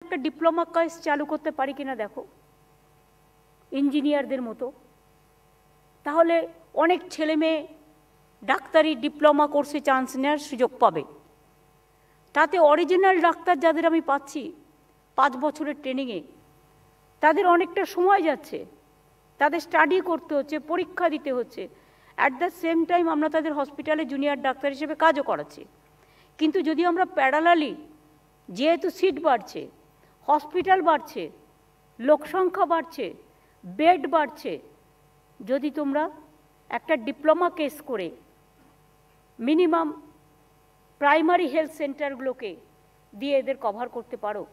একটা diploma course চালু করতে পারি কিনা দেখো, ইঞ্জিনিয়ারদের মতো। তাহলে অনেক ছেলে মেয়ে ডাক্তারি ডিপ্লোমা কোর্সে চান্স নেওয়ার সুযোগ পাবে। তাতে অরিজিনাল ডাক্তার যাদের আমি পাচ্ছি 5 বছরের ট্রেনিংয়ে, তাদের অনেকটা সময় যাচ্ছে, তাদের স্টাডি করতে হচ্ছে, পরীক্ষা দিতে হচ্ছে। অ্যাট দ্য সেম টাইম আমরা তাদের হসপিটালে জুনিয়র ডাক্তার হিসেবে কাজও করাচ্ছি। কিন্তু যদি আমরা প্যারালালি, যেহেতু সিট বাড়ছে, হসপিটাল বাড়ছে, লোকসংখ্যা বাড়ছে, বেড বাড়ছে, যদি তোমরা একটা ডিপ্লোমা কেস করে মিনিমাম প্রাইমারি হেলথ সেন্টারগুলোকে দিয়ে এদের কভার করতে পারো,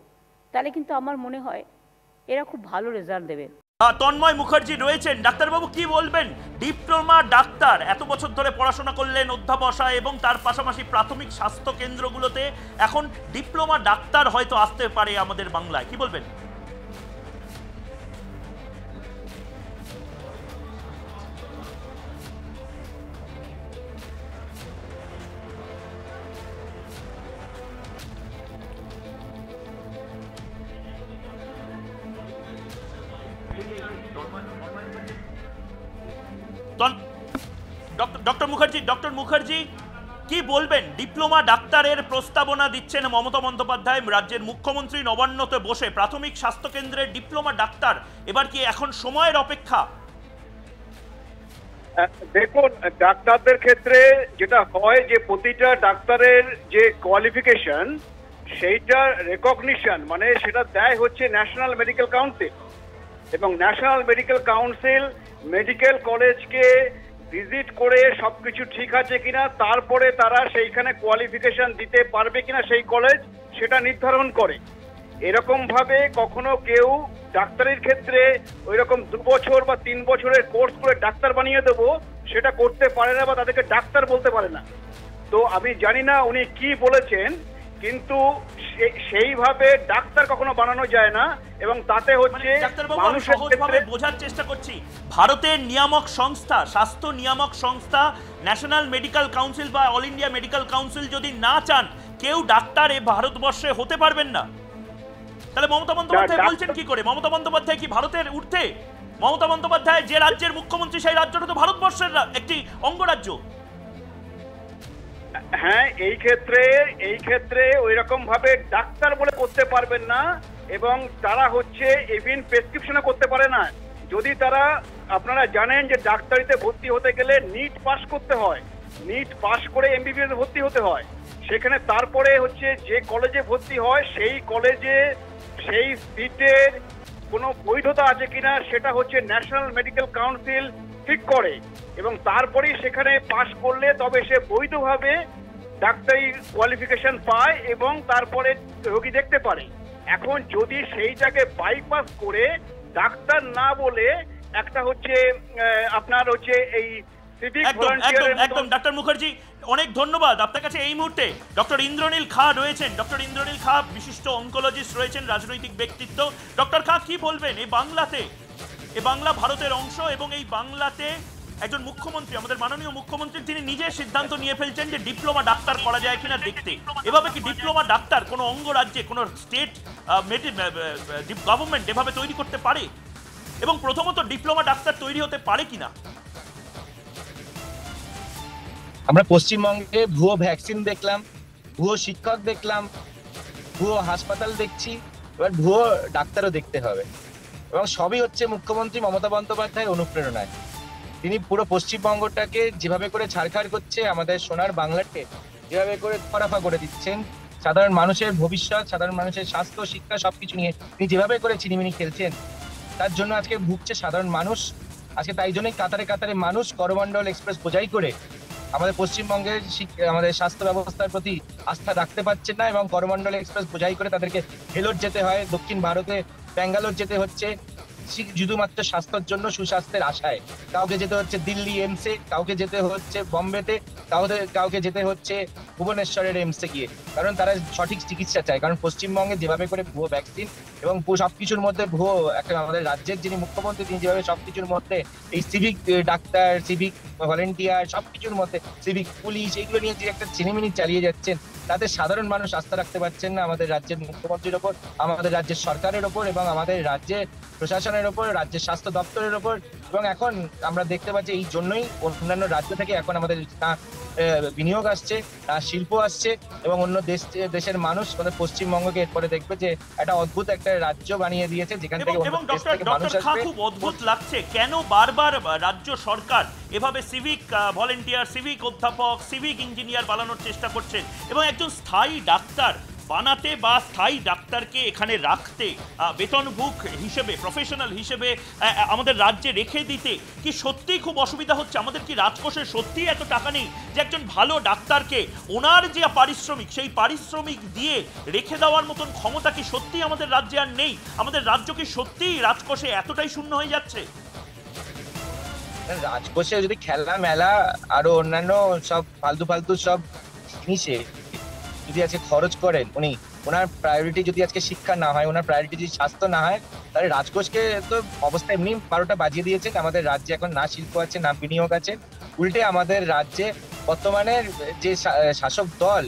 তাহলে কিন্তু আমার মনে হয় এরা খুব ভালো রেজাল্ট দেবে। তন্ময় মুখার্জি রয়েছেন। ডাক্তারবাবু কি বলবেন? ডিপ্লোমা ডাক্তার এত বছর ধরে পড়াশোনা করলেন অধ্যাবসায়, এবং তার পাশাপাশি প্রাথমিক স্বাস্থ্য কেন্দ্রগুলোতে এখন ডিপ্লোমা ডাক্তার হয়তো আসতে পারে আমাদের বাংলায়, কি বলবেন? ডক্টর মুখার্জি কি বলবেন? ডিপ্লোমা ডাক্তারের প্রস্তাবনা দিচ্ছেন মমতা বন্দ্যোপাধ্যায়, রাজ্যের মুখ্যমন্ত্রী নবান্নতে বসে। প্রাথমিক স্বাস্থ্য কেন্দ্রের ডিপ্লোমা ডাক্তার এবার কি এখন সময়ের অপেক্ষা? দেখুন, ডাক্তারদের ক্ষেত্রে যেটা হয় যে প্রতিটা ডাক্তারের যে কোয়ালিফিকেশন সেইটা রেকগনিশন মানে সেটা দেয় হচ্ছে ন্যাশনাল মেডিকেল কাউন্সিল, এবং ন্যাশনাল মেডিকেল কাউন্সিল মেডিকেল কলেজকে ভিজিট করে সবকিছু ঠিক আছে কিনা, তারপরে তারা সেইখানে কোয়ালিফিকেশন দিতে পারবে কিনা সেই কলেজ সেটা নির্ধারণ করে। এরকম ভাবে কখনো কেউ ডাক্তারের ক্ষেত্রে ওই রকম 2 বছর বা 3 বছরের কোর্স করে ডাক্তার বানিয়ে দেবো সেটা করতে পারে না, বা তাদেরকে ডাক্তার বলতে পারে না। তো আমি জানি না উনি কি বলেছেন, কিন্তু সেইভাবে ডাক্তার কখনো বানানো যায় না। এবং তাতে হচ্ছে মানুষের ক্ষেত্রে বোঝার চেষ্টা করছি, ভারতের নিয়ামক সংস্থা, স্বাস্থ্য নিয়ামক সংস্থা, ন্যাশনাল মেডিকেল কাউন্সিল বা অল ইন্ডিয়া মেডিকেল কাউন্সিল যদি না চান কেউ ডাক্তার এ ভারতবর্ষে হতে পারবেন না, তাহলে মমতা বন্দ্যোপাধ্যায় বলছেন কি করে? মমতা বন্দ্যোপাধ্যায় কি ভারতের ঊর্ধ্বে? মমতা বন্দ্যোপাধ্যায় যে রাজ্যের মুখ্যমন্ত্রী সেই রাজ্যটা তো ভারতবর্ষের একটি অঙ্গরাজ্য। হ্যাঁ, এই ক্ষেত্রে ওই রকম ভাবে ডাক্তার বলে করতে পারবেন না, এবং তারা হচ্ছে ইভিন প্রেসক্রিপশনও করতে পারে না। যদি তারা, আপনারা জানেন যে ডাক্তারিতে ভর্তি হতে গেলে নিট পাস করতে হয়, নিট পাস করে এমবিবিএস ভর্তি হতে হয়। সেখানে তারপরে হচ্ছে যে কলেজে ভর্তি হয় সেই কলেজে সেই সিটের কোনো বৈধতা আছে কিনা সেটা হচ্ছে ন্যাশনাল মেডিকেল কাউন্সিল ঠিক করে, এবং তারপরেই সেখানে পাশ করলে তবে সে বৈধভাবে ডাক্তারি কোয়ালিফিকেশন পায় এবং তারপরে রোগী দেখতে পারে। এখন যদি সেইটাকে বাইপাস করে ডাক্তার না বলে একটা হচ্ছে আপনার হচ্ছে এই সিভিক ভলান্টিয়ার। একদম ডক্টর মুখার্জি, অনেক ধন্যবাদ আপনার কাছে। এই মুহূর্তে ডক্টর ইন্দ্রনীল খাঁ রয়েছেন। ডক্টর ইন্দ্রনীল খাঁ বিশিষ্ট অনকোলজিস্ট রয়েছেন, রাজনৈতিক ব্যক্তিত্ব। ডক্টর খাঁ কি বলবেন? এই বাংলাতে, এই বাংলা ভারতের অংশ, এবং এই বাংলাতে একজন মুখ্যমন্ত্রী, আমাদের মাননীয় মুখ্যমন্ত্রী, তিনি নিজে সিদ্ধান্ত নিয়ে ফেলছেন যে ডিপ্লোমা ডাক্তার করা যায় কিনা দেখতে। এভাবে কি ডিপ্লোমা ডাক্তার কোনো অঙ্গরাজ্যে, কোনো স্টেট গভর্নমেন্ট এভাবে তৈরি করতে পারে? এবং প্রথমত ডিপ্লোমা ডাক্তার তৈরি হতে পারে কিনা? আমরা পশ্চিমবঙ্গে ভুয়ো ভ্যাকসিন দেখলাম, ভুয়ো শিক্ষক দেখলাম, ভুয়ো হাসপাতাল দেখছি, এবার ভুয়ো ডাক্তারও দেখতে হবে। এবং সবই হচ্ছে মুখ্যমন্ত্রী মমতা বন্দ্যোপাধ্যায়ের অনুপ্রেরণায়। তিনি পুরো পশ্চিমবঙ্গটাকে যেভাবে করে ছাড়খাড় করছে, আমাদের সোনার বাংলাকে যেভাবে করে খরাফা করে দিচ্ছেন, সাধারণ মানুষের ভবিষ্যৎ, সাধারণ মানুষের স্বাস্থ্য, শিক্ষা সবকিছু নিয়ে তিনি যেভাবে করে চিনিমিনি খেলছেন, তার জন্য আজকে ভুগছে সাধারণ মানুষ। আজকে তাই জন্যই কাতারে কাতারে মানুষ করমণ্ডল এক্সপ্রেস বোঝাই করে আমাদের পশ্চিমবঙ্গের আমাদের স্বাস্থ্য ব্যবস্থার প্রতি আস্থা রাখতে পারছেন না, এবং করমণ্ডল এক্সপ্রেস বোঝাই করে তাদেরকে ভেলোর যেতে হয়, দক্ষিণ ভারতে ব্যাঙ্গালোর যেতে হচ্ছে শুধুমাত্র স্বাস্থ্যের জন্য, সুস্বাস্থ্যের আশায়। কাউকে যেতে হচ্ছে দিল্লি এমসে, কাউকে যেতে হচ্ছে বম্বেতে, কাউকে যেতে হচ্ছে ভুবনেশ্বরের এমসে গিয়ে, কারণ তারা সঠিক চিকিৎসা চায়। কারণ পশ্চিমবঙ্গে যেভাবে করে ভুয়ো ভ্যাকসিন এবং সবকিছুর মধ্যে ভুয়ো একটা, আমাদের রাজ্যের যিনি মুখ্যমন্ত্রী তিনি যেভাবে সবকিছুর মধ্যে এই সিভিক ডাক্তার, সিভিক ভলেন্টিয়ার, সবকিছুর মধ্যে সিভিক পুলিশ, এইগুলো নিয়ে যে একটা চিনিমিনি চালিয়ে যাচ্ছেন, তাতে সাধারণ মানুষ আস্থা রাখতে পারছেন না আমাদের রাজ্যের মুখ্যমন্ত্রীর ওপর, আমাদের রাজ্যের সরকারের ওপর এবং আমাদের রাজ্যের প্রশাসনের ওপর, রাজ্যের স্বাস্থ্য দপ্তরের ওপর। এবং এখন আমরা দেখতে পাচ্ছি এই জন্যই অন্যান্য রাজ্য থেকে এখন আমাদের না বিনিয়োগ আসছে, না শিল্প আসছে, এবং অন্য দেশের মানুষ আমাদের পশ্চিমবঙ্গকে এরপরে দেখবে যে একটা অদ্ভুত একটা রাজ্য বানিয়ে দিয়েছে যেখান থেকে এবং অন্য দেশ থেকে মানুষ ডক্টর খা আসবে। খুব অদ্ভুত লাগছে কেন বারবার রাজ্য সরকার এভাবে সিভিক ভলেন্টিয়ার, সিভিক অধ্যাপক, সিভিক ইঞ্জিনিয়ার বানানোর চেষ্টা করছেন এবং একজন স্থায়ী ডাক্তার বানাতে বা স্থায়ী ডাক্তারকে এখানে রাখতে, বেতনভুক হিসেবে, প্রফেশনাল হিসেবে আমাদের রাজ্যে রেখে দিতে কি সত্যিই খুব অসুবিধা হচ্ছে? আমাদের কি রাজকোষে সত্যিই এত টাকা নেই যে একজন ভালো ডাক্তারকে ওনার যে পারিশ্রমিক সেই পারিশ্রমিক দিয়ে রেখে দেওয়ার মতন ক্ষমতা কি সত্যিই আমাদের রাজ্যে আর নেই? আমাদের রাজ্য কি সত্যিই রাজকোষে এতটাই শূন্য হয়ে যাচ্ছে? রাজকোষে যদি খেলা মেলা আরো অন্যান্য সব ফালতু সব জিনিসে যদি আজকে খরচ করেন উনি, ওনার প্রায়োরিটি যদি আজকে শিক্ষা না হয়, ওনার প্রায়োরিটি যদি স্বাস্থ্য না হয়, তাহলে রাজকোষকে তো অবস্থা এমনি 12টা বাজিয়ে দিয়েছেন। আমাদের রাজ্যে এখন না শিল্প আছে, না বিনিয়োগ আছে। উল্টে আমাদের রাজ্যে বর্তমানে যে শাসক দল,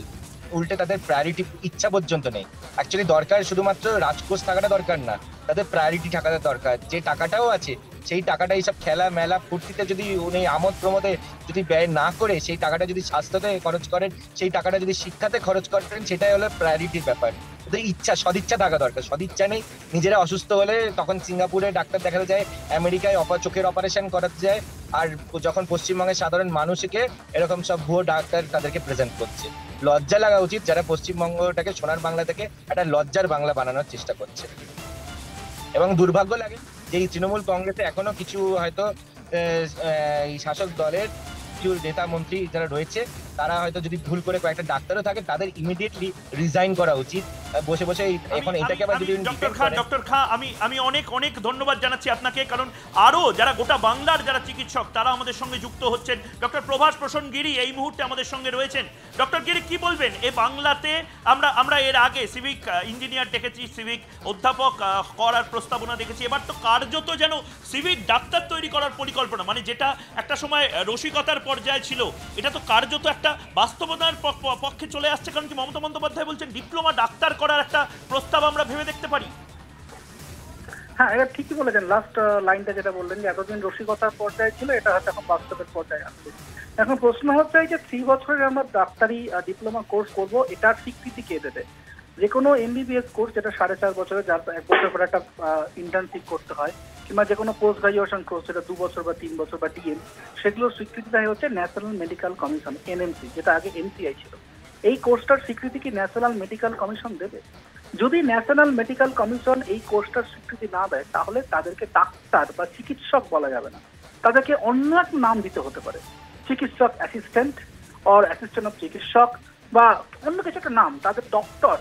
উল্টে তাদের প্রায়োরিটি ইচ্ছা পর্যন্ত নেই। অ্যাকচুয়ালি দরকার শুধুমাত্র রাজকোষ থাকাটা দরকার না, তাদের প্রায়োরিটি থাকাটা দরকার। যে টাকাটাও আছে সেই টাকাটা এইসব খেলা মেলা ফুর্তিতে যদি উনি আমোদ প্রমোদে যদি ব্যয় না করে সেই টাকাটা যদি স্বাস্থ্যতে খরচ করেন, সেই টাকাটা যদি শিক্ষাতে খরচ করেন, সেটাই হলো প্রায়োরিটির ব্যাপার। ইচ্ছা, সদিচ্ছা থাকা দরকার। সদিচ্ছা নেই, নিজেরা অসুস্থ হলে তখন সিঙ্গাপুরে ডাক্তার দেখাতে যায়, আমেরিকায় চোখের অপারেশন করাতে যায়, আর যখন পশ্চিমবঙ্গের সাধারণ মানুষকে এরকম সব ভুয়ো ডাক্তার তাদেরকে প্রেজেন্ট করছে। লজ্জা লাগা উচিত যারা পশ্চিমবঙ্গটাকে সোনার বাংলা থেকে একটা লজ্জার বাংলা বানানোর চেষ্টা করছে। এবং দুর্ভাগ্য লাগে যে এই তৃণমূল কংগ্রেসে এখনো কিছু হয়তো এই শাসক দলের কিছু নেতা মন্ত্রী যারা রয়েছে, তারা হয়তো যদি ভুল করে কয়েকটা ডাক্তারও থাকে তাদের ইমিডিয়েটলি রিজাইন করা উচিত। বসে বসে এখন এটাকে আবার যদি ডক্টর খা আমি অনেক ধন্যবাদ জানাচ্ছি আপনাকে, কারণ আরো যারা গোটা বাংলার যারা চিকিৎসক তারা আমাদের সঙ্গে যুক্ত হচ্ছেন। ডক্টর প্রভাস প্রসন্ন গিরি এই মুহূর্তে আমাদের সঙ্গে রয়েছেন। ডক্টর গিরি, কি বলবেন এই বাংলাতে আমরা এর আগে সিভিক ইঞ্জিনিয়ার দেখেছি, সিভিক অধ্যাপক করার প্রস্তাবনা দেখেছি, এবার তো কার্যত যেন সিভিক ডাক্তার তৈরি করার পরিকল্পনা, মানে যেটা একটা সময় রসিকতার পর্যায়ে ছিল এটা তো কার্যত একটা বাস্তবতার পক্ষে চলে আসছে। কারণ কি মমতা বন্দ্যোপাধ্যায় বলছেন ডিপ্লোমা ডাক্তার করার একটা প্রস্তাব আমরা ভেবে দেখতে পারি। হ্যাঁ, এটা ঠিকই বলেছেন। লাস্ট লাইনটা যেটা বললেন যে এতদিন রসিকতার পর্যায়ে ছিল, এটা হয়তো এখন বাস্তবের পর্যায়ে আসছে। এখন প্রশ্ন হচ্ছে এই যে 3 বছরের আমরা ডাক্তারি ডিপ্লোমা কোর্স করব, এটার স্বীকৃতি কে দেবে? যে কোনো এমবিবিএস কোর্স যেটা 4.5 বছরের, যার 1 বছর পরে একটা ইন্টার্নশিপ করতে হয়, কিংবা যে কোনো পোস্ট গ্রাজুয়েশন কোর্স যেটা 2 বছর বা 3 বছর বা ডিএম, সেগুলোর স্বীকৃতি দেয় হচ্ছে ন্যাশনাল মেডিকেল কমিশন, এনএমসি, যেটা আগে এনসিআই ছিল। এই কোর্সটার স্বীকৃতি কি ন্যাশনাল মেডিকেল কমিশন দেবে? যদি ন্যাশনাল মেডিকেল কমিশন এই কোর্সটার স্বীকৃতি না দেয়, তাহলে তাদেরকে ডাক্তার বা চিকিৎসক বলা যাবে না, তাদেরকে অন্য এক নাম দিতে হতে পারে, চিকিৎসক অ্যাসিস্ট্যান্ট অর অ্যাসিস্ট্যান্ট অফ চিকিৎসক, বা অন্য কিছু একটা নাম। তাদের ডক্টর,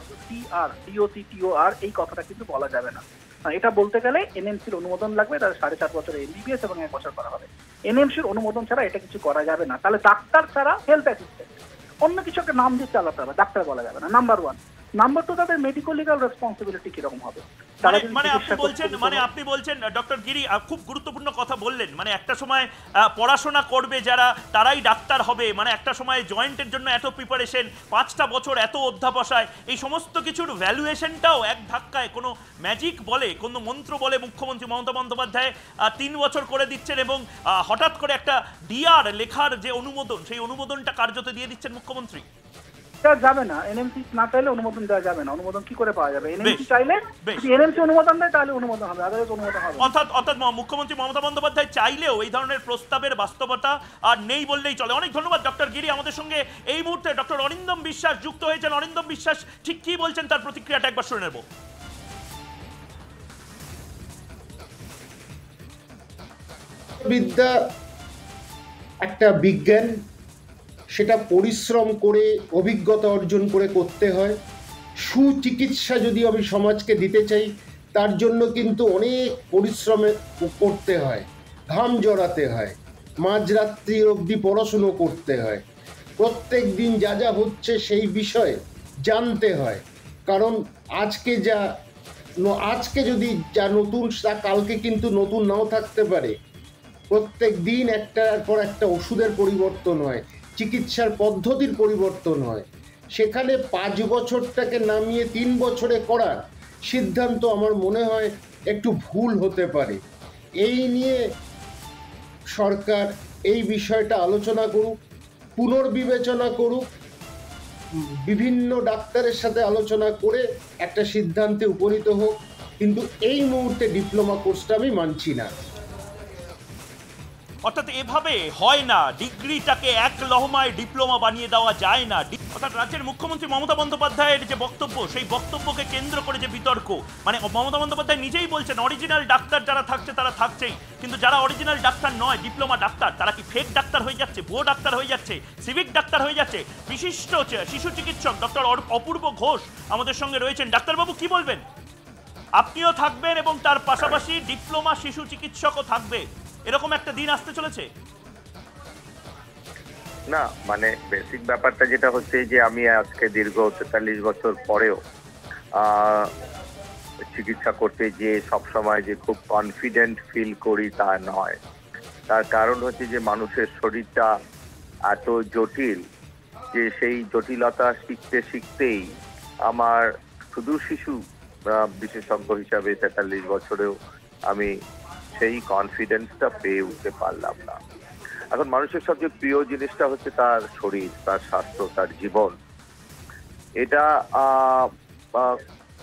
DOCTOR এই কথাটা কিন্তু বলা যাবে না। এটা বলতে গেলে এনএমসির অনুমোদন লাগবে, তাদের 4.5 বছরের এমবিবিএস এবং 1 বছর করা হবে। এনএমসির অনুমোদন ছাড়া এটা কিছু করা যাবে না। তাহলে ডাক্তার ছাড়া হেলথ অ্যাসিস্ট্যান্ট, অন্য কিছু একটা নাম দিয়ে চালাতে হবে, ডাক্তার বলা যাবে না, নাম্বার 1। নাম্বার 2, তাদের মেডিকো লিগাল রেসপন্সিবিলিটি কিরকম হবে? আপনি বলছেন ডক্টর গিরি খুব গুরুত্বপূর্ণ কথা বললেন, মানে একটা সময় পড়াশোনা করবে যারা তারাই ডাক্তার হবে, মানে একটা সময় জয়েন্টের জন্য এত প্রিপারেশন, 5টা বছর এত অধ্যাবসায়, এই সমস্ত কিছুর ভ্যালুয়েশনটাও এক ধাক্কায় কোনো ম্যাজিক বলে, কোনো মন্ত্র বলে মুখ্যমন্ত্রী মমতা বন্দ্যোপাধ্যায় 3 বছর করে দিচ্ছেন এবং হঠাৎ করে একটা ডিআর লেখার যে অনুমোদন, সেই অনুমোদনটা কার্যত দিয়ে দিচ্ছেন মুখ্যমন্ত্রী। যাবে না, এনএমসি না চাইলে অনুমোদন দেওয়া যাবে না। অনুমোদন কি করে পাওয়া যাবে? এনএমসি চাইলে, যদি এনএমসি অনুমোদন দেয় তাহলে অনুমোদন হবে, আদালত অনুমোদন হবে। অর্থাৎ মুখ্যমন্ত্রী মমতা বন্দ্যোপাধ্যায় চাইলেও এই ধরনের প্রস্তাবের বাস্তবতা আর নেই বললেই চলে। অনেক ধন্যবাদ ডক্টর গিরি। আমাদের সঙ্গে এই মুহূর্তে ডক্টর অরিন্দম বিশ্বাস যুক্ত হয়েছেন। অরিন্দম বিশ্বাস ঠিক কি বলছেন তার প্রতিক্রিয়াটা একবার শুনে নেব। বিদ্যা একটা বিজ্ঞান, সেটা পরিশ্রম করে অভিজ্ঞতা অর্জন করে করতে হয়। সুচিকিৎসা যদি আমি সমাজকে দিতে চাই, তার জন্য কিন্তু অনেক পরিশ্রমে করতে হয়, ঘাম জড়াতে হয়, মাঝরাত্রি অবধি পড়াশুনো করতে হয়, প্রত্যেক দিন যা যা হচ্ছে সেই বিষয়ে জানতে হয়। কারণ আজকে যদি যা নতুন, তা কালকে কিন্তু নতুন নাও থাকতে পারে। প্রত্যেক দিন একটার পর একটা ওষুধের পরিবর্তন হয়, চিকিৎসার পদ্ধতির পরিবর্তন হয়। সেখানে 5 বছরটাকে নামিয়ে 3 বছরে করার সিদ্ধান্ত আমার মনে হয় একটু ভুল হতে পারে। এই নিয়ে সরকার এই বিষয়টা আলোচনা করুক, পুনর্বিবেচনা করুক, বিভিন্ন ডাক্তারের সাথে আলোচনা করে একটা সিদ্ধান্তে উপনীত হোক, কিন্তু এই মুহূর্তে ডিপ্লোমা কোর্সটা আমি মানছি না। অর্থাৎ এভাবে হয় না, ডিগ্রিটাকে এক লহমায় ডিপ্লোমা বানিয়ে দেওয়া যায় না। অর্থাৎ রাজ্যের মুখ্যমন্ত্রী মমতা বন্দ্যোপাধ্যায়ের যে বক্তব্য, সেই বক্তব্যকে কেন্দ্র করে যে বিতর্ক, মানে মমতা বন্দ্যোপাধ্যায় নিজেই বলছেন অরিজিনাল ডাক্তার যারা থাকছে তারা থাকছেই, কিন্তু যারা অরিজিনাল ডাক্তার নয়, ডিপ্লোমা ডাক্তার, তারা কি ফেক ডাক্তার হয়ে যাচ্ছে, ভুয়ো ডাক্তার হয়ে যাচ্ছে, সিভিক ডাক্তার হয়ে যাচ্ছে। বিশিষ্ট শিশু চিকিৎসক ডক্টর অপূর্ব ঘোষ আমাদের সঙ্গে রয়েছেন। ডাক্তারবাবু কি বলবেন? আপনিও থাকবেন এবং তার পাশাপাশি ডিপ্লোমা শিশু চিকিৎসকও থাকবে, এরকম একটা দিন আসতে চলেছে? না, মানে বেসিক ব্যাপারটা যেটা হচ্ছে যে আমি আজকে দীর্ঘ 43 বছর পরেও চিকিৎসা করতে যে সবসময় যে খুব কনফিডেন্ট ফিল করি তা নয়। তার কারণ হচ্ছে যে মানুষের শরীরটা এত জটিল যে সেই জটিলতা শিখতে শিখতেই আমার শুধু শিশু বিশেষজ্ঞ হিসাবে 43 বছরেও আমি সেই কনফিডেন্সটা পেয়ে উঠতে পারলাম না। এখন মানুষের সবচেয়ে প্রিয় জিনিসটা হচ্ছে তার শরীর, তার স্বাস্থ্য, তার জীবন। এটা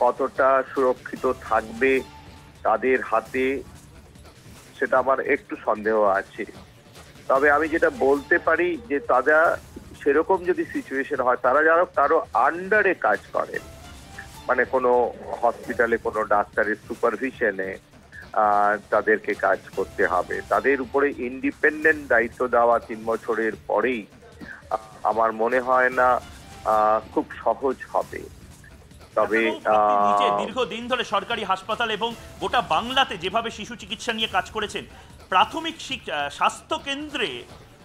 কতটা সুরক্ষিত থাকবে তাদের হাতে সেটা আমার একটু সন্দেহ আছে। তবে আমি যেটা বলতে পারি যে তারা সেরকম যদি সিচুয়েশন হয়, তারা যারা কারো আন্ডারে কাজ করেন, মানে কোনো হসপিটালে কোনো ডাক্তারের সুপারভিশনে তাদেরকে কাজ করতে হবে, তাদের উপরে ইন্ডিপেন্ডেন্ট দায়িত্ব দেওয়া 3 বছরের পরেই আমার মনে হয় না খুব সহজ হবে। তবে দীর্ঘদিন ধরে সরকারি হাসপাতাল এবং গোটা বাংলাতে যেভাবে শিশু চিকিৎসা নিয়ে কাজ করেছেন, প্রাথমিক স্বাস্থ্য কেন্দ্রে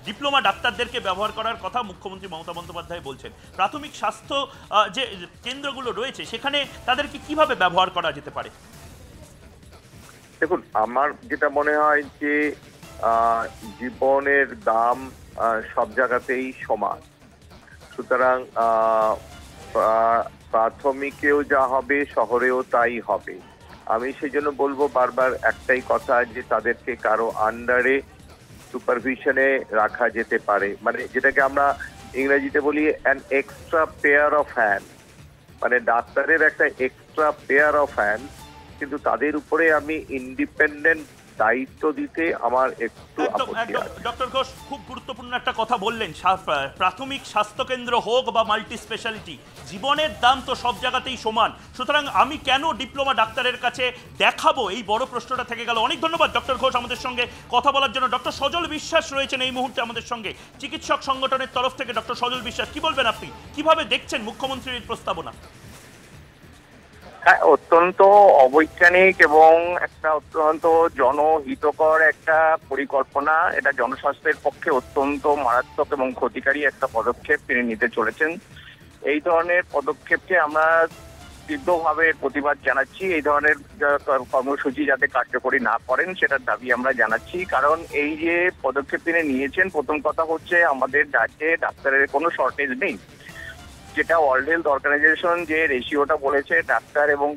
ডিপ্লোমা ডাক্তারদেরকে ব্যবহার করার কথা মুখ্যমন্ত্রী মমতা বন্দ্যোপাধ্যায় বলছেন। প্রাথমিক স্বাস্থ্য যে কেন্দ্রগুলো রয়েছে সেখানে তাদেরকে কিভাবে ব্যবহার করা যেতে পারে? দেখুন, আমার যেটা মনে হয় যে জীবনের দাম সব জায়গাতেই সমান, সুতরাং প্রাথমিকেও যা হবে শহরেও তাই হবে। আমি সেই জন্য বলবো বারবার একটাই কথা, যে তাদেরকে কারো আন্ডারে সুপারভিশনে রাখা যেতে পারে, মানে যেটাকে আমরা ইংরেজিতে বলি an extra pair of hand, মানে ডাক্তারের একটা এক্সট্রা পেয়ার অফ হ্যান্ড, কিন্তু তাদের উপরে আমি ইন্ডিপেন্ডেন্ট দায়িত্ব দিতে আমার একটু আপত্তি আছে। ডক্টর ঘোষ খুব গুরুত্বপূর্ণ একটা কথা বললেন, প্রাথমিক স্বাস্থ্যকেন্দ্র হোক বা মাল্টি স্পেশালিটি, জীবনের দাম তো সব জায়গাতেই সমান, সুতরাং আমি কেন ডিপ্লোমা ডাক্তারের কাছে দেখাবো, এই বড় প্রশ্নটা থেকে গেল। অনেক ধন্যবাদ ডক্টর ঘোষ আমাদের সঙ্গে কথা বলার জন্য। ডক্টর সজল বিশ্বাস রয়েছেন এই মুহূর্তে আমাদের সঙ্গে, চিকিৎসক সংগঠনের তরফ থেকে। ডক্টর সজল বিশ্বাস, কি বলবেন আপনি, কিভাবে দেখছেন মুখ্যমন্ত্রীর প্রস্তাবনা? হ্যাঁ, অত্যন্ত অবৈজ্ঞানিক এবং একটা অত্যন্ত জনহিতকর একটা পরিকল্পনা। এটা জনস্বাস্থ্যের পক্ষে অত্যন্ত মারাত্মক এবং ক্ষতিকারী একটা পদক্ষেপ তিনি নিতে চলেছেন। এই ধরনের পদক্ষেপকে আমরা তীব্রভাবে প্রতিবাদ জানাচ্ছি। এই ধরনের কর্মসূচি যাতে কার্যকরী না করেন সেটার দাবি আমরা জানাচ্ছি। কারণ এই যে পদক্ষেপ তিনি নিয়েছেন, প্রথম কথা হচ্ছে আমাদের রাজ্যে ডাক্তারের কোনো শর্টেজ নেই, যেটা ওয়ার্ল্ড হেলথ অর্গানাইজেশন যে রেশিওটা বলেছে ডাক্তার এবং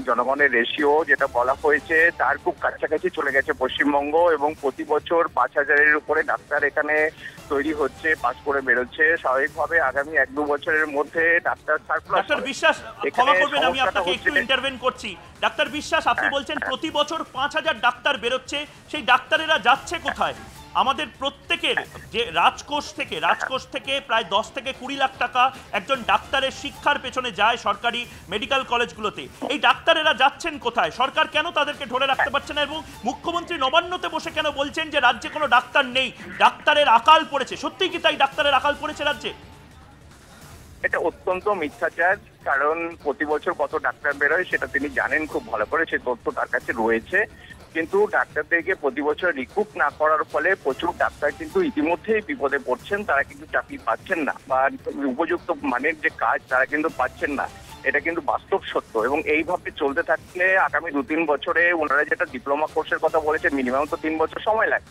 জনগণের রেশিও যেটা বলা হয়েছে, তার খুব কাছাকাছি চলে গেছে পশ্চিমবঙ্গ। এবং প্রতি বছর 5000-এর উপরে ডাক্তার এখানে তৈরি হচ্ছে, পাস করে বেরোচ্ছে। স্বাভাবিকভাবে আগামী 1-2 বছরের মধ্যে ডাক্তার সারপ্লাস। ডাক্তার বিশ্বাস, ক্ষমা করবেন আমি আপনাকে একটু ইন্টারভেন করছি। ডাক্তার বিশ্বাস, আপনি বলছেন প্রতি বছর 5000 ডাক্তার বেরোচ্ছে, সেই ডাক্তারেরা যাচ্ছে কোথায়? আমাদের প্রত্যেকের যে রাজকোষ থেকে প্রায় 10 থেকে 20 লাখ টাকা একজন ডাক্তারের শিক্ষার পেছনে যায় সরকারি মেডিকেল কলেজগুলোতে। এই ডাক্তারেরা যাচ্ছেন কোথায়? সরকার কেন তাদেরকে ধরে রাখতে পারছে না? এবং মুখ্যমন্ত্রী নবান্নতে বসে কেন বলছেন যে রাজ্যে কোনো ডাক্তার নেই, ডাক্তারের আকাল পড়েছে? সত্যিই কি তাই ডাক্তারের আকাল পড়েছে রাজ্যে? এটা অত্যন্ত মিথ্যাচার। কারণ প্রতি বছর কত ডাক্তার বেরোয় সেটা তিনি জানেন খুব ভালো করে, সে তথ্য তার কাছে রয়েছে। কিন্তু ডাক্তারদেরকে প্রতি বছর রিক্রুট না করার ফলে প্রচুর ডাক্তার কিন্তু ইতিমধ্যেই বিপদে পড়ছেন, তারা কিন্তু চাকরি পাচ্ছেন না, বা উপযুক্ত মানের যে কাজ তারা কিন্তু পাচ্ছেন না। এটা কিন্তু বাস্তব সত্য। এবং এইভাবে চলতে থাকলে আগামী 2-3 বছরে ওনারা যেটা ডিপ্লোমা কোর্সের কথা বলেছে, মিনিমাম তো 3 বছর সময় লাগে,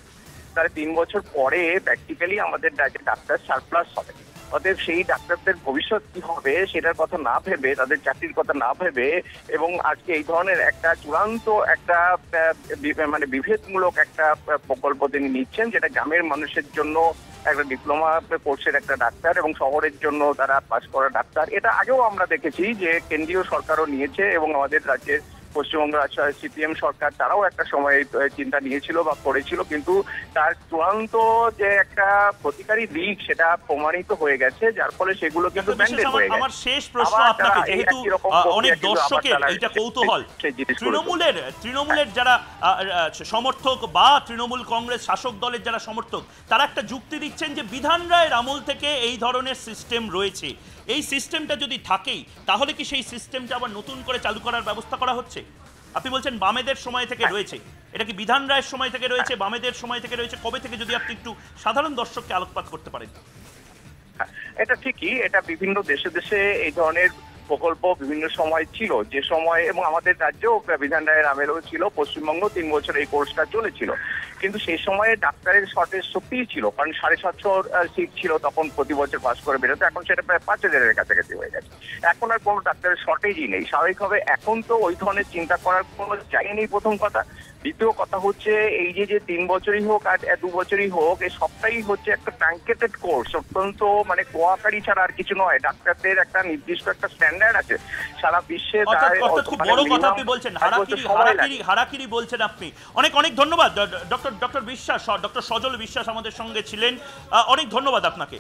তাহলে 3 বছর পরে প্র্যাকটিক্যালি আমাদের রাজ্যে ডাক্তার সারপ্লাস হবে। অতএব সেই ডাক্তারদের ভবিষ্যৎ কি হবে সেটার কথা না ভেবে, তাদের চাকরির কথা না ভেবে, এবং আজকে এই ধরনের একটা চূড়ান্ত একটা মানে বিভেদমূলক একটা প্রকল্প তিনি নিচ্ছেন, যেটা গ্রামের মানুষের জন্য একটা ডিপ্লোমা কোর্সের একটা ডাক্তার এবং শহরের জন্য তারা পাস করা ডাক্তার। এটা আগেও আমরা দেখেছি যে কেন্দ্রীয় সরকারও নিয়েছে, এবং আমাদের রাজ্যের পশ্চিমবঙ্গ সিপিএম সরকার তারাও একটা সময় চিন্তা নিয়েছিল বা করেছিল, কিন্তু তার চূড়ান্ত যে একটা ক্ষতিকারী দিক সেটা প্রমাণিত হয়ে গেছে, যার ফলে সেগুলো কিন্তু ব্যান্ডেড হয়ে গেছে। আমার শেষ প্রশ্ন আপনাকে, যেহেতু অনেক দর্শকের এইটা কৌতূহল, তৃণমূলের যারা সমর্থক বা তৃণমূল কংগ্রেস শাসক দলের যারা সমর্থক, তারা একটা যুক্তি দিচ্ছেন যে বিধান রায়ের আমল থেকে এই ধরনের সিস্টেম রয়েছে, এই সিস্টেমটা যদি থাকেই তাহলে কি সেই সিস্টেমটা আবার নতুন করে চালু করার ব্যবস্থা করা হচ্ছে? আপনি বলছেন বামেদের সময় থেকে রয়েছে, এটা কি বিধান রায়ের সময় থেকে রয়েছে, বামেদের সময় থেকে রয়েছে, কবে থেকে, যদি আপনি একটু সাধারণ দর্শককে আলোকপাত করতে পারেন? এটা ঠিকই, এটা বিভিন্ন দেশে দেশে এই ধরনের প্রকল্প বিভিন্ন সময় ছিল, যে সময়, এবং আমাদের রাজ্যেও বিধান রায়ের আমেলেও ছিল, পশ্চিমবঙ্গ 3 বছর এই কোর্সটা চলেছিল, কিন্তু সেই সময়ে ডাক্তারের শর্টেজ সত্যিই ছিল, কারণ 750 সিট ছিল তখন প্রতি বছর পাস করে বেরোতো, এখন সেটা প্রায় 5000-এর কাছাকাছি হয়ে গেছে। এখন আর কোনো ডাক্তারের শর্টেজই নেই। স্বাভাবিকভাবে এখন তো ওই ধরনের চিন্তা করার কোনো জায়গা নেই, প্রথম কথা। দ্বিতীয় কথা হচ্ছে এই যে 3 বছরই হোক আর 2 বছরই হোক, এই সবটাই হচ্ছে একটা ট্রাঙ্কেটেড কোর্স, অত্যন্ত মানে কোয়াকারি ছাড়া আর কিছু নয়। ডাক্তারদের একটা নির্দিষ্ট একটা স্ট্যান্ডার্ড আছে সারা বিশ্বে। খুব বড় কথা আপনি বলছেন, হারাকিরি বলছেন আপনি। অনেক অনেক ধন্যবাদ ডক্টর বিশ্বাস, ডক্টর সজল বিশ্বাস আমাদের সঙ্গে ছিলেন, অনেক ধন্যবাদ আপনাকে।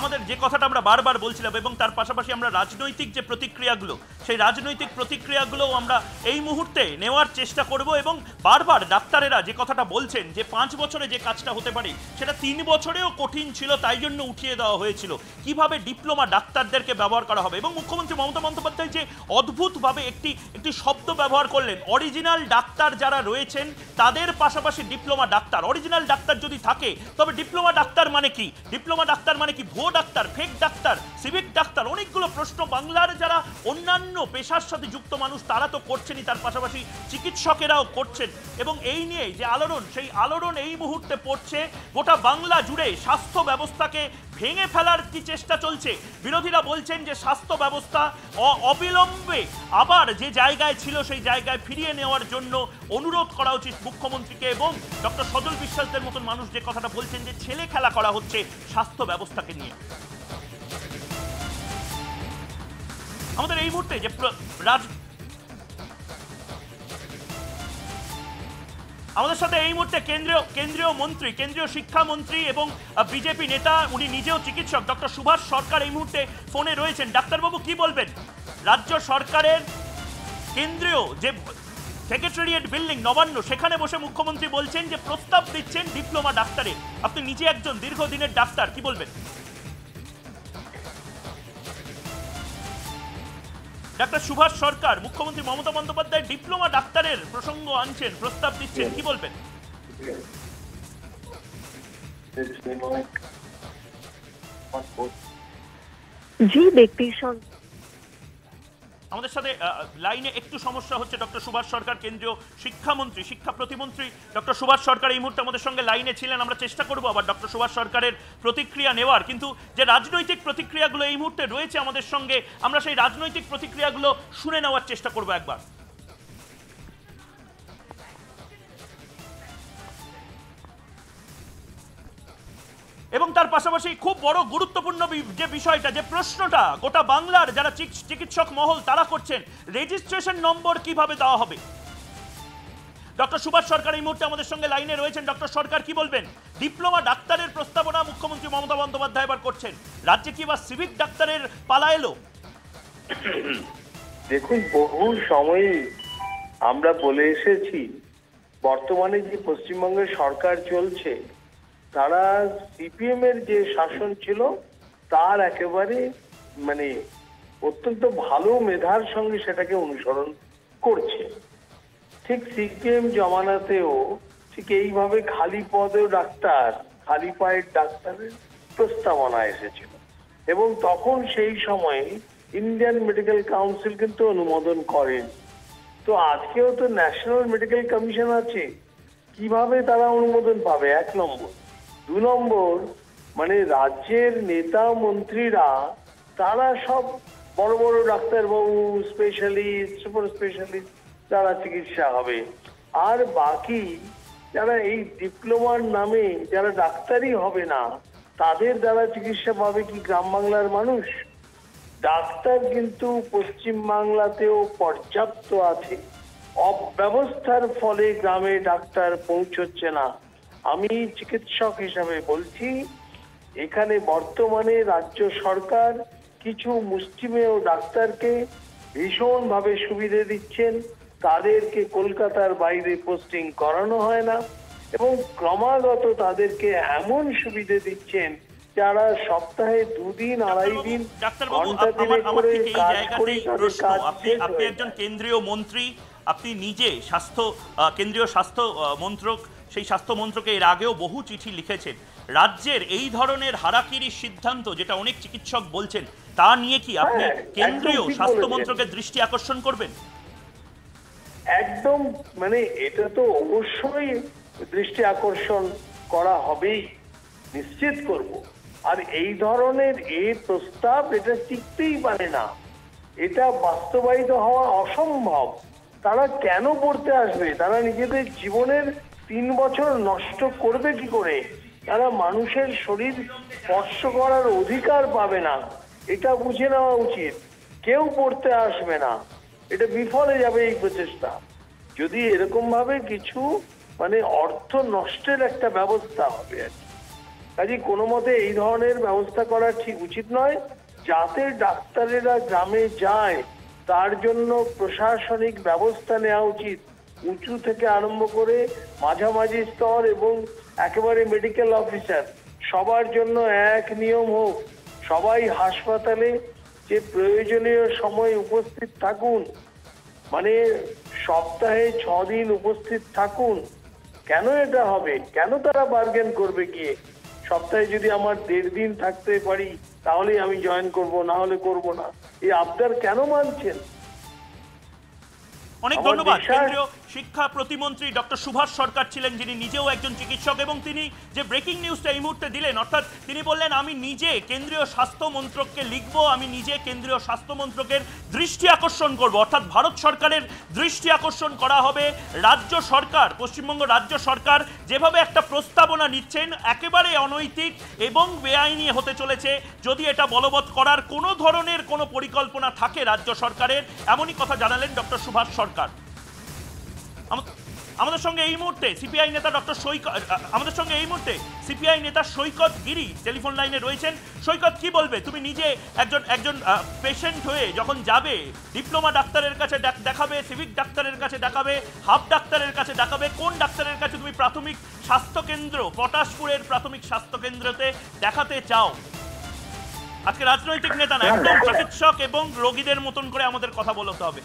আমাদের যে কথাটা আমরা বারবার বলছিলাম, এবং তার পাশাপাশি আমরা রাজনৈতিক যে প্রতিক্রিয়াগুলো, সেই রাজনৈতিক প্রতিক্রিয়াগুলো আমরা এই মুহূর্তে নেওয়ার চেষ্টা করব, এবং বারবার ডাক্তারেরা যে কথাটা বলছেন যে 5 বছরে যে কাজটা হতে পারে সেটা 3 বছরেও কঠিন ছিল, তাই জন্য উঠিয়ে দেওয়া হয়েছিল। কিভাবে ডিপ্লোমা ডাক্তারদেরকে ব্যবহার করা হবে, এবং মুখ্যমন্ত্রী মমতা বন্দ্যোপাধ্যায় যে অদ্ভুতভাবে একটি শব্দ ব্যবহার করলেন, অরিজিনাল ডাক্তার যারা রয়েছেন তাদের পাশাপাশি ডিপ্লোমা ডাক্তার। অরিজিনাল ডাক্তার যদি থাকে তবে ডিপ্লোমা ডাক্তার মানে কি? ডিপ্লোমা ডাক্তার মানে কি ভুয়ো doctor, fake doctor, civic doctor? অনেকগুলো প্রশ্ন বাংলার যারা অন্যান্য পেশার সাথে যুক্ত মানুষ তারা তো করছেনই, তার পাশাপাশি চিকিৎসকেরাও করছেন, এবং এই নিয়ে যে আলোড়ন, সেই আলোড়ন এই মুহূর্তে পড়ছে গোটা বাংলা জুড়ে। স্বাস্থ্য ব্যবস্থাকে ভেঙে ফেলার কি চেষ্টা চলছে? বিরোধীরা বলছেন যে স্বাস্থ্য ব্যবস্থা অবিলম্বে আবার যে জায়গায় ছিল সেই জায়গায় ফিরিয়ে নেওয়ার জন্য অনুরোধ করা উচিত মুখ্যমন্ত্রীকে, এবং ডক্টর সজল বিশ্বাসদের মতন মানুষ যে কথাটা বলছেন যে ছেলে খেলা করা হচ্ছে স্বাস্থ্য ব্যবস্থাকে নিয়ে। আমাদের এই মুহূর্তে যে আমাদের সাথে এই মুহূর্তে কেন্দ্রীয় মন্ত্রী, কেন্দ্রীয় শিক্ষামন্ত্রী এবং বিজেপি নেতা, উনি নিজেও চিকিৎসক, ডক্টর সুভাষ সরকার এই মুহূর্তে ফোনে রয়েছেন। ডাক্তারবাবু কি বলবেন? রাজ্য সরকারের কেন্দ্রীয় যে সেক্রেটারিয়েট বিল্ডিং নবান্ন, সেখানে বসে মুখ্যমন্ত্রী বলছেন যে প্রস্তাব দিচ্ছেন ডিপ্লোমা ডাক্তারের। আপনি নিজে একজন দীর্ঘদিনের ডাক্তার, কি বলবেন? ডাক্তার সুভাষ সরকার, মুখ্যমন্ত্রী মমতা বন্দ্যোপাধ্যায় ডিপ্লোমা ডাক্তারের প্রসঙ্গ আনছেন, প্রস্তাব দিচ্ছেন, কি বলবেন? জি ব্যক্তির সঙ্গে আমাদের সাথে লাইনে একটু সমস্যা হচ্ছে। ডক্টর সুভাষ সরকার, কেন্দ্রীয় শিক্ষামন্ত্রী, শিক্ষা প্রতিমন্ত্রী ডক্টর সুভাষ সরকার এই মুহূর্তে আমাদের সঙ্গে লাইনে ছিলেন। আমরা চেষ্টা করবো আবার ডক্টর সুভাষ সরকারের প্রতিক্রিয়া নেওয়ার, কিন্তু যে রাজনৈতিক প্রতিক্রিয়াগুলো এই মুহূর্তে রয়েছে আমাদের সঙ্গে, আমরা সেই রাজনৈতিক প্রতিক্রিয়াগুলো শুনে নেওয়ার চেষ্টা করবো একবার। এবং তার পাশাপাশি খুব বড় গুরুত্বপূর্ণ যে বিষয়টা, যে প্রশ্নটা গোটা বাংলার যারা চিকিৎসক মহল তারা করছেন, রেজিস্ট্রেশন নম্বর কিভাবে দেওয়া হবে? ডক্টর সুভাষ সরকার এই মুহূর্তে আমাদের সঙ্গে লাইনে রয়েছেন। ডক্টর সরকার কি বলবেন? ডিপ্লোমা ডাক্তারের প্রস্তাবনা মুখ্যমন্ত্রী মমতা বন্দ্যোপাধ্যায় এবার করছেন, রাজ্যে কি বা সিভিক ডাক্তারের পালা এলো? দেখুন, বহু সময়ে আমরা বলে এসেছি বর্তমানে যে পশ্চিমবঙ্গের সরকার চলছে তারা সিপিএম এর যে শাসন ছিল তার একেবারে মানে অত্যন্ত ভালো মেধার সঙ্গে সেটাকে অনুসরণ করছে। ঠিক সিপিএম জমানাতেও ঠিক এইভাবে খালি পদেও ডাক্তার, খালি পায়ের ডাক্তারের প্রস্তাবনা এসেছিল, এবং তখন সেই সময়ে ইন্ডিয়ান মেডিকেল কাউন্সিল কিন্তু অনুমোদন করেন। তো আজকেও তো ন্যাশনাল মেডিকেল কমিশন আছে, কিভাবে তারা অনুমোদন পাবে? 1 নম্বর। 2 নম্বর, মানে রাজ্যের নেতা মন্ত্রীরা তারা সব বড় বড় ডাক্তারবাবু, স্পেশালিস্ট, সুপার স্পেশালিস্ট, যারা চিকিৎসা হবে, আর বাকি যারা এই ডিপ্লোমার নামে যারা ডাক্তারই হবে না, তাদের দ্বারা চিকিৎসা পাবে কি গ্রাম বাংলার মানুষ? ডাক্তার কিন্তু পশ্চিম বাংলাতেও পর্যাপ্ত আছে, অব্যবস্থার ফলে গ্রামে ডাক্তার পৌঁছচ্ছে না। আমি চিকিৎসক হিসাবে বলছি, এখানে বর্তমানে রাজ্য সরকার কিছু মুষ্টিমেয় ডাক্তারকে ভীষণভাবে সুবিধে দিচ্ছেন, তাদেরকে কলকাতার বাইরে পোস্টিং করানো হয় না এবং ক্রমাগত তাদেরকে এমন সুবিধে দিচ্ছেন যারা সপ্তাহে 2 দিন 2.5 দিন ঘন্টা দিনে করে কাজ করে তাদের কাজ শেষ আপনি হয়ে একজন যায়। কেন্দ্রীয় মন্ত্রী, আপনি নিজে কেন্দ্রীয় স্বাস্থ্য মন্ত্রক, সেই স্বাস্থ্য মন্ত্রকে এর আগেও বহু চিঠি লিখেছেন। রাজ্যের এই ধরনের হারাকিরির সিদ্ধান্ত, যেটা অনেক চিকিৎসক বলছেন, তা নিয়ে কি আপনি কেন্দ্রীয় স্বাস্থ্য মন্ত্রকের দৃষ্টি আকর্ষণ করবেন? একদম, মানে এটা তো অবশ্যই দৃষ্টি আকর্ষণ করা হবেই, নিশ্চিত করব। আর এই ধরনের এই প্রস্তাব এটা টিকতেই পারে না, এটা বাস্তবায়িত হওয়া অসম্ভব। তারা কেন পড়তে আসবে? তারা নিজেদের জীবনের 3 বছর নষ্ট করবে কি করে? তারা মানুষের শরীর স্পর্শ করার অধিকার পাবে না, এটা বুঝে নেওয়া উচিত। কেউ পড়তে আসবে না, এটা বিফলে যাবে এই প্রচেষ্টা। যদি এরকম ভাবে কিছু মানে অর্থ নষ্টের একটা ব্যবস্থা হবে আর কি। কাজে কোনো মতে এই ধরনের ব্যবস্থা করা ঠিক উচিত নয়। যাতে ডাক্তারেরা গ্রামে যায় তার জন্য প্রশাসনিক ব্যবস্থা নেওয়া উচিত, উঁচু থেকে আরম্ভ করে মাঝামাঝি স্তর এবং একেবারে মেডিকেল অফিসার, সবার জন্য এক নিয়ম হোক। সবাই হাসপাতালে যে প্রয়োজনীয় সময় উপস্থিত থাকুন, মানে সপ্তাহে 6 দিন উপস্থিত থাকুন। কেন এটা হবে? কেন তারা বার্গেন করবে গিয়ে? সপ্তাহে যদি আমার 1.5 দিন থাকতে পারি তাহলেই আমি জয়েন করব, না হলে করব না। এই আবদার কেন মানছেন? অনেক ধন্যবাদ। কেন্দ্রীয় শিক্ষা প্রতিমন্ত্রী ডক্টর সুভাষ সরকার ছিলেন, যিনি নিজেও একজন চিকিৎসক, এবং তিনি যে ব্রেকিং নিউজটা এই মুহূর্তে দিলেন, অর্থাৎ তিনি বললেন আমি নিজে কেন্দ্রীয় স্বাস্থ্য মন্ত্রককে লিখব, আমি নিজে কেন্দ্রীয় স্বাস্থ্য মন্ত্রকের দৃষ্টি আকর্ষণ করব, অর্থাৎ ভারত সরকারের দৃষ্টি আকর্ষণ করা হবে। রাজ্য সরকার, পশ্চিমবঙ্গ রাজ্য সরকার যেভাবে একটা প্রস্তাবনা নিচ্ছেন, একেবারে অনৈতিক এবং বেআইনি হতে চলেছে যদি এটা বলবৎ করার কোনো ধরনের কোনো পরিকল্পনা থাকে রাজ্য সরকারের, এমনই কথা জানালেন ডক্টর সুভাষ সরকার। আমাদের সঙ্গে এই মুহূর্তে সিপিআই নেতা সৈকত গিরি টেলিফোন লাইনে রয়েছেন। সৈকত, কি বলবে? তুমি নিজে একজন পেশেন্ট হয়ে যখন যাবে, ডিপ্লোমা ডাক্তারের কাছে দেখাবে, সিভিক ডাক্তারের কাছে দেখাবে, হাফ ডাক্তারের কাছে দেখাবে, কোন ডাক্তারের কাছে তুমি প্রাথমিক স্বাস্থ্যকেন্দ্র, পটাশপুরের প্রাথমিক স্বাস্থ্যকেন্দ্রতে দেখাতে চাও? আজকে রাজনৈতিক নেতা না, একদম চিকিৎসক এবং রোগীদের মতন করে আমাদের কথা বলতে হবে।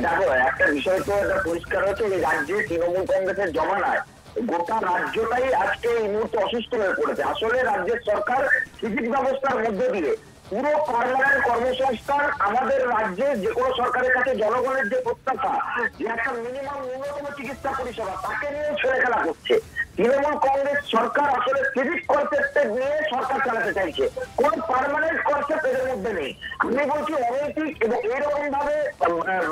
দেখো, একটা বিষয় তো এটা পরিষ্কার হচ্ছে যে রাজ্যে তৃণমূল কংগ্রেসের জমানায় গোটা রাজ্যটাই আজকে এই মুহূর্তে অসুস্থ হয়ে পড়েছে। আসলে রাজ্যের সরকার সিভিক ব্যবস্থার মধ্যে দিয়ে পুরো পার্মানেন্ট কর্মসংস্থান, আমাদের রাজ্যে যে কোনো সরকারের কাছে জনগণের যে প্রত্যাশা যে একটা মিনিমাম ন্যূনতম চিকিৎসা পরিষেবা, তাকে নিয়ে ছেড়ে খেলা করছে। তৃণমূল কংগ্রেস সরকার আসলে সিভিক কনসেপ্টে নিয়ে সরকার চালাতে চাইছে, কোন পার্মানেন্ট কনসেপ্ট এদের মধ্যে নেই। আমি বলছি অনৈতিক, এবং এইরকম ভাবে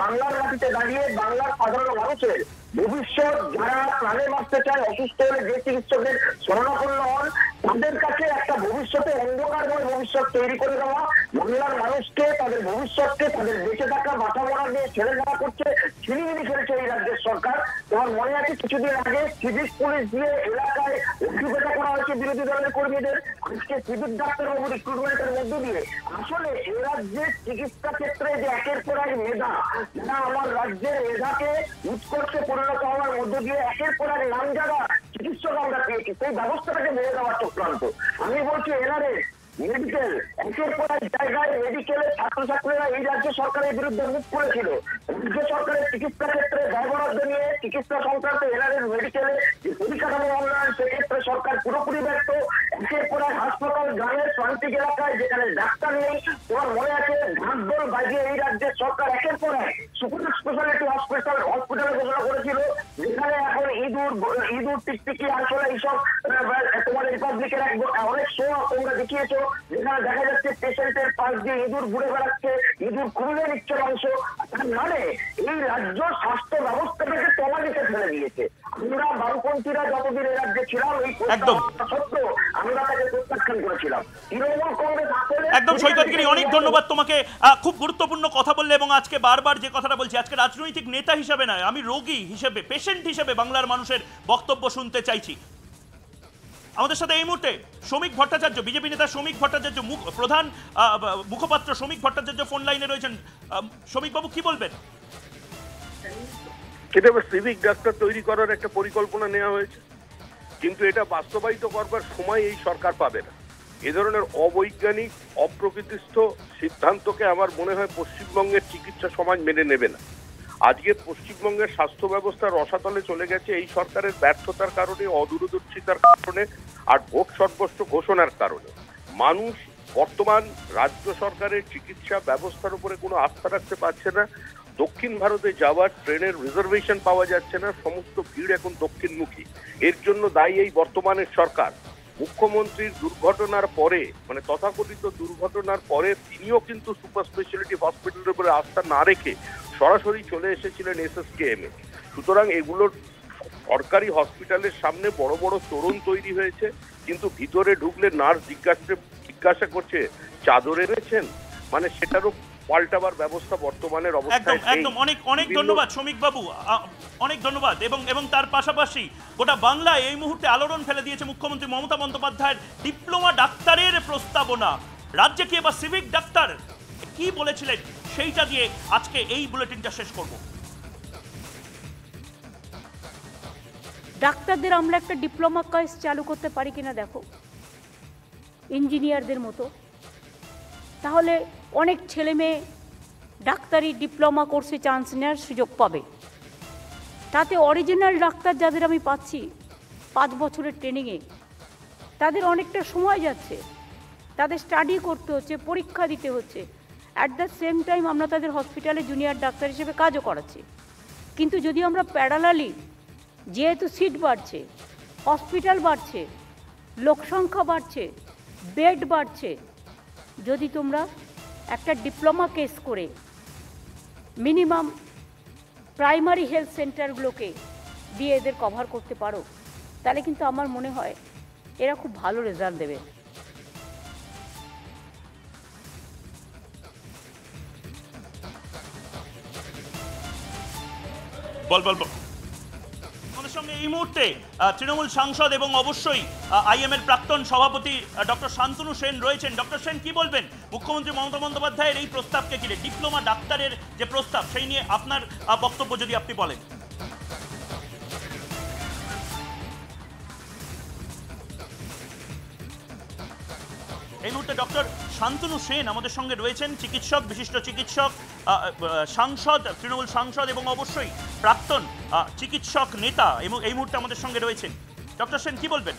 বাংলার মাটিতে দাঁড়িয়ে বাংলার সাধারণ মানুষের ভবিষ্যৎ, যারা প্রাণে বাঁচতে চায়, অসুস্থ হলে যে চিকিৎসকের শরণাপন্ন হন, তাদের কাছে একটা ভবিষ্যতে অন্ধকারময় ভবিষ্যৎ তৈরি করে দেওয়া, বাংলার মানুষকে, তাদের ভবিষ্যৎকে, তাদের বেঁচে থাকা মাথা মরা দিয়ে ছেড়ে দেওয়া করছে, ছিনিমিনি খেলেছে এই রাজ্যের সরকার। তোমার মনে আছে কিছুদিন আগে সিভিক পুলিশ দিয়ে এলাকায় অভিজ্ঞতা করা হয়েছে বিরোধী দলের কর্মীদের, আজকে সিভিক ডাক্তারবাবু রিক্রুটমেন্টের মধ্য দিয়ে। আসলে এ রাজ্যের চিকিৎসা ক্ষেত্রে যে একের পর এক মেধা, না আমার রাজ্যের মেধাকে উৎকর্ষে পরিণত হওয়ার মধ্য দিয়ে একের পর এক নামজাদা চিকিৎসক আমরা পেয়েছি, সেই ব্যবস্থাটাকে মেরে দেওয়ার চক্রান্ত। আমি বলছি এনারে মেডিকেল একের পর এক জায়গায় মেডিকেলের ছাত্রছাত্রীরা এই রাজ্য সরকারের বিরুদ্ধে মুখ করেছিল। রাজ্য সরকারের চিকিৎসা ক্ষেত্রে ব্যয় বরাদ্দ নিয়ে চিকিৎসা সংক্রান্ত এনআরএস মেডিকেলে যে পরিকাঠামো উন্নয়ন, সেক্ষেত্রে সরকার পুরোপুরি ব্যর্থ। একের পর এক হাসপাতাল গ্রামের প্রান্তিক এলাকায় যেখানে ডাক্তার নেই, তোমার মনে আছে ঢাকঢোল বাজিয়ে এই রাজ্যের সরকার একের পর এক সুপার স্পেশালিটি হসপিটাল ঘোষণা করেছিল, যেখানে এখন ইঁদুর টিকটিকি আসলে এইসব তোমার রিপাবলিকের অনেক শো তোমরা দেখিয়েছো, যেখানে দেখা যাচ্ছে পেশেন্টের পাশ দিয়ে ইঁদুর ঘুরে বেড়াচ্ছে, ইঁদুর খুলে নিচ্ছে মাংস। তার মানে এই রাজ্য স্বাস্থ্য ব্যবস্থাটাকে তলানিতে ফেলে দিয়েছে। আমরা বামপন্থীরা যতদিন এই রাজ্যে ছিলাম এই সত্ত্বেও আমরা তাকে প্রত্যাখ্যান করেছিলাম। তৃণমূল কংগ্রেস একদম সৈকতগিরি, অনেক ধন্যবাদ তোমাকে, খুব গুরুত্বপূর্ণ কথা বললে। এবং আজকে বারবার যে কথাটা বলছি, আজকে রাজনৈতিক নেতা হিসেবে নয়, আমি রোগী হিসেবে, পেশেন্ট হিসেবে বাংলার মানুষের বক্তব্য শুনতে চাইছি। আমাদের সাথে এই মুহূর্তে শ্রমিক ভট্টাচার্য, বিজেপি নেতা শ্রমিক ভট্টাচার্য, প্রধান মুখপাত্র শ্রমিক ভট্টাচার্য ফোন লাইনে রয়েছেন। শ্রমিক বাবু, কি বলবেন? এটা সিভিক ডাক্তার তৈরি করার একটা পরিকল্পনা নেওয়া হয়েছে, কিন্তু এটা বাস্তবায়িত করবার সময় এই সরকার পাবে না। এ ধরনের অবৈজ্ঞানিক অপ্রকৃতিস্থ সিদ্ধান্তকে আমার মনে হয় পশ্চিমবঙ্গের চিকিৎসা সমাজ মেনে নেবে না। আজকে পশ্চিমবঙ্গের স্বাস্থ্য ব্যবস্থা রসাতলে চলে গেছে এই সরকারের ব্যর্থতার কারণে, অদূরদর্শিতার কারণে, আর ভোট সর্বস্ব ঘোষণার কারণে। মানুষ বর্তমান রাজ্য সরকারের চিকিৎসা ব্যবস্থার উপরে কোনো আস্থা রাখতে পারছে না। দক্ষিণ ভারতে যাওয়ার ট্রেনের রিজার্ভেশন পাওয়া যাচ্ছে না, সমস্ত ভিড় এখন দক্ষিণমুখী। এর জন্য দায়ী এই বর্তমানের সরকার। মুখ্যমন্ত্রীর দুর্ঘটনার পরে, মানে তথাকথিত দুর্ঘটনার পরে, তিনিও কিন্তু সুপার স্পেশালিটি হসপিটালের উপরে আস্থা না রেখে সরাসরি চলে এসেছিলেন এসএসকেএমে। সুতরাং এগুলোর সরকারি হসপিটালের সামনে বড় বড় তোরণ তৈরি হয়েছে, কিন্তু ভিতরে ঢুকলে নার্স জিজ্ঞাসা করছে চাদর এনেছেন, মানে সেটারও পাল্টাবার ব্যবস্থা বর্তমানের অবস্থায়। একদম অনেক ধন্যবাদ শ্রমিক বাবু, অনেক ধন্যবাদ। এবং তার পাশাপাশি গোটা বাংলায় এই মুহূর্তে আলোড়ন ফেলে দিয়েছে মুখ্যমন্ত্রী মমতা বন্দ্যোপাধ্যায়ের ডিপ্লোমা ডাক্তারের প্রস্তাবনা। রাজ্যে কি এবার সিভিক ডাক্তার কি বলেছিলেন সেইটা দিয়ে আজকে এই বুলেটিনটা শেষ করব। ডাক্তারদের আমরা একটা ডিপ্লোমা কোর্স চালু করতে পারি কিনা দেখো, ইঞ্জিনিয়ারদের মতো। তাহলে অনেক ছেলে মেয়ে ডাক্তারি ডিপ্লোমা কোর্সে চান্স নেওয়ার সুযোগ পাবে। তাতে অরিজিনাল ডাক্তার যাদের আমি পাচ্ছি 5 বছরের ট্রেনিংয়ে, তাদের অনেকটা সময় যাচ্ছে, তাদের স্টাডি করতে হচ্ছে, পরীক্ষা দিতে হচ্ছে। অ্যাট দ্য সেম টাইম আমরা তাদের হসপিটালে জুনিয়র ডাক্তার হিসেবে কাজও করাচ্ছি। কিন্তু যদি আমরা প্যারালালি, যেহেতু সিট বাড়ছে, হসপিটাল বাড়ছে, লোকসংখ্যা বাড়ছে, বেড বাড়ছে, যদি তোমরা একটা ডিপ্লোমা কেস করে মিনিমাম প্রাইমারি হেলথ সেন্টারগুলোকে দিয়ে এদের কভার করতে পারো, তাহলে কিন্তু আমার মনে হয় এরা খুব ভালো রেজাল্ট দেবে। আমাদের সঙ্গে এই মুহূর্তে তৃণমূল সাংসদ এবং অবশ্যই আইএম এর প্রাক্তন সভাপতি ডক্টর শান্তনু সেন রয়েছেন। ডক্টর সেন, কি বলবেন মুখ্যমন্ত্রী মমতা বন্দ্যোপাধ্যায়ের এই প্রস্তাবকে ঘিরে, ডিপ্লোমা ডাক্তারের যে প্রস্তাব, সেই নিয়ে আপনার বক্তব্য যদি আপনি বলেন। এই মুহূর্তে ডক্টর শান্তনু সেন আমাদের সঙ্গে রয়েছেন, চিকিৎসক, বিশিষ্ট চিকিৎসক, সাংসদ, তৃণমূল সাংসদ এবং অবশ্যই প্রাক্তন চিকিৎসক নেতা, এবং এই মুহূর্তে আমাদের সঙ্গে রয়েছেন। ডক্টর সেন, কি বলবেন?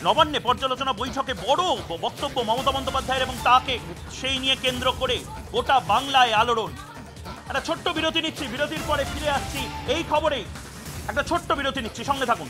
নবান্নে পর্যালোচনা বৈঠকে বড় বক্তব্য মমতা বন্দ্যোপাধ্যায়ের, এবং তাকে সেই নিয়ে কেন্দ্র করে গোটা বাংলায় আলোড়ন। একটা ছোট্ট বিরতি নিচ্ছি, বিরতির পরে ফিরে আসছি এই খবরেই। একটা ছোট্ট বিরতি নিচ্ছি, সঙ্গে থাকুন।